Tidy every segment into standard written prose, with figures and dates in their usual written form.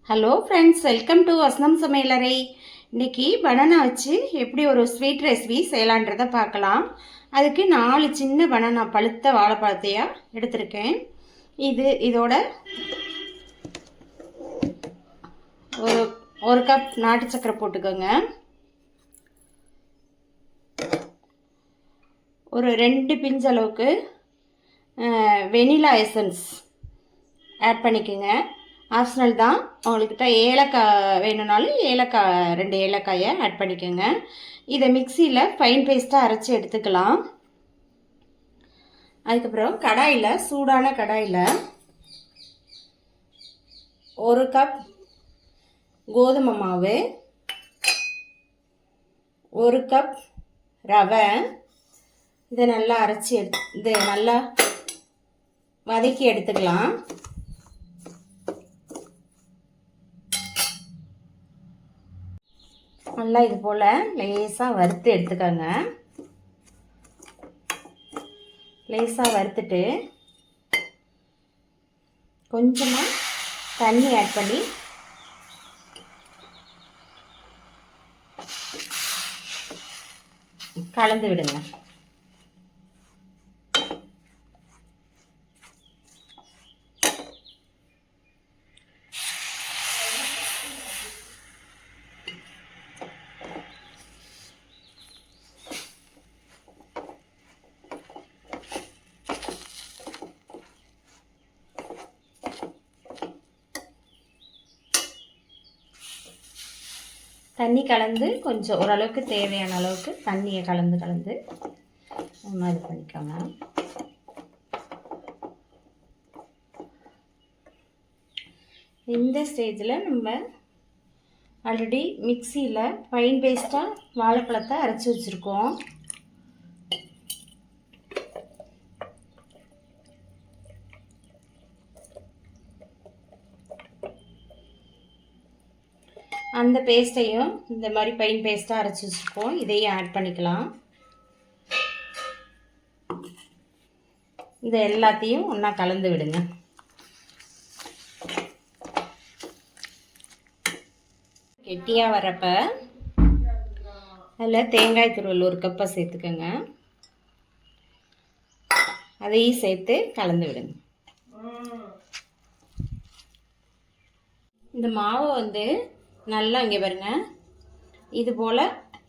Hello friends, welcome to வசனம் சமையலறை. இன்றைக்கி பனானா வச்சு எப்படி ஒரு ஸ்வீட் ரெசிபி செய்யலான்றதை பார்க்கலாம். அதுக்கு 4 சின்ன பனானா பழுத்த வாழைப்பழத்தையாக எடுத்திருக்கேன். இதோட ஒரு ஒரு கப் நாட்டு சக்கரை போட்டுக்கோங்க. ஒரு 2 பிஞ்ச் அளவுக்கு வெனிலா எசன்ஸ் ஆட் பண்ணிக்கோங்க. ஆப்ஷனல் தான். உங்கள்கிட்ட ஏலக்காய் வேணும்னாலும் 2 ஏலக்காயை ஆட் பண்ணிக்கோங்க. இதை மிக்சியில் ஃபைன் பேஸ்ட்டாக அரைச்சி எடுத்துக்கலாம். அதுக்கப்புறம் சூடான கடாயில் 1 கப் கோதுமை மாவு, 1 கப் ரவை, இதை நல்லா இதை நல்லா வதக்கி எடுத்துக்கலாம். நல்லா இது போல் லேசாக வறுத்து எடுத்துக்கோங்க. லேசாக வறுத்துட்டு கொஞ்சமாக தண்ணி ஆட் பண்ணி கலந்து விடுங்க. தண்ணி கலந்து கொஞ்சம் ஓரளவுக்கு தேவையான அளவுக்கு தண்ணியை கலந்து இது பண்ணிக்கோங்க. இந்த ஸ்டேஜில் நம்ம ஆல்ரெடி மிக்சியில் ஃபைன் பேஸ்ட்டாக வாழைப்பழத்தை அரைச்சி வச்சுருக்கோம். அந்த பேஸ்ட்டையும் இந்த மாதிரி ஃபைன் பேஸ்ட்டாக அரைச்சி வச்சுருக்கோம். இதையும் ஆட் பண்ணிக்கலாம். இதை எல்லாத்தையும் ஒன்றா கலந்து விடுங்க. கெட்டியாக வரப்ப அதில் தேங்காய் துருவல் 1 கப்பை சேர்த்துக்கோங்க. அதையும் சேர்த்து கலந்து விடுங்க. இந்த மாவை நல்லா இங்கே பாருங்க, இது போல்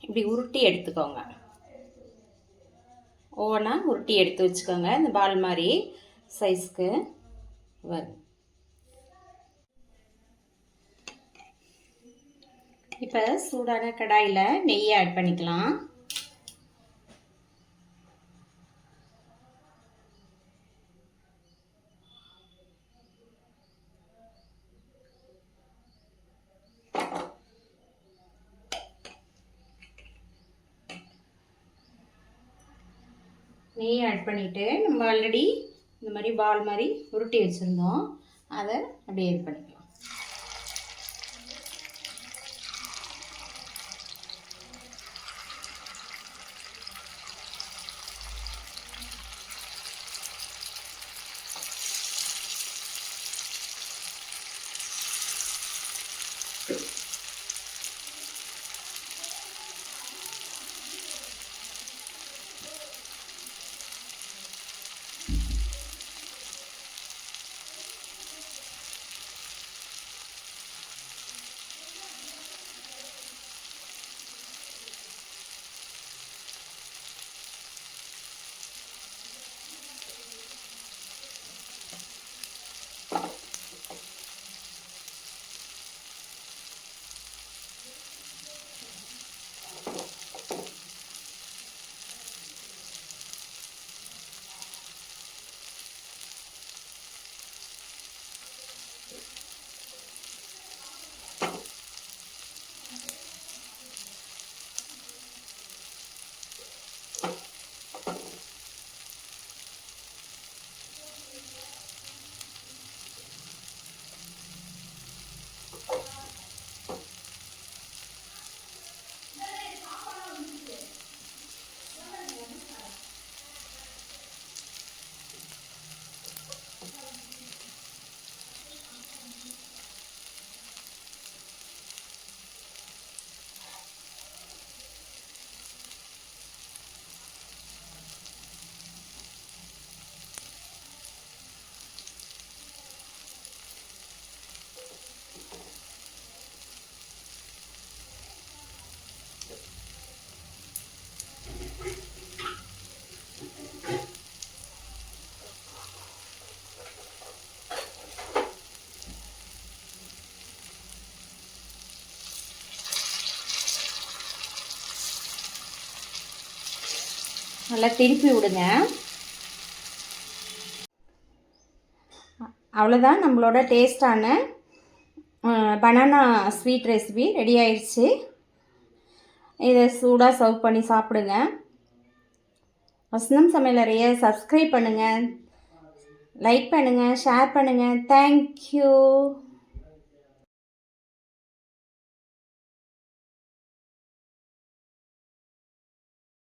இப்படி உருட்டி எடுத்துக்கோங்க. ஒவ்வொன்றா உருட்டி எடுத்து வச்சுக்கோங்க. இந்த பால் மாதிரி சைஸ்க்கு வரும். இப்போ சூடான கடாயில் நெய்யை ஆட் பண்ணிக்கலாம். நெய் ஆட் பண்ணிவிட்டு நம்ம ஆல்ரெடி இந்த மாதிரி பால் மாதிரி உருட்டி வச்சுருந்தோம். அதை அப்படியே ஆட் பண்ணிக்கலாம். நல்லா திருப்பி விடுங்க. அவ்வளோதான், நம்மளோட டேஸ்டான பனானா ஸ்வீட் ரெசிபி ரெடி ஆயிடுச்சு. இதை சூடாக சர்வ் பண்ணி சாப்பிடுங்க. வசந்தம் சமையலறையை சப்ஸ்கிரைப் பண்ணுங்கள், லைக் பண்ணுங்கள், ஷேர் பண்ணுங்கள். தேங்க்யூ.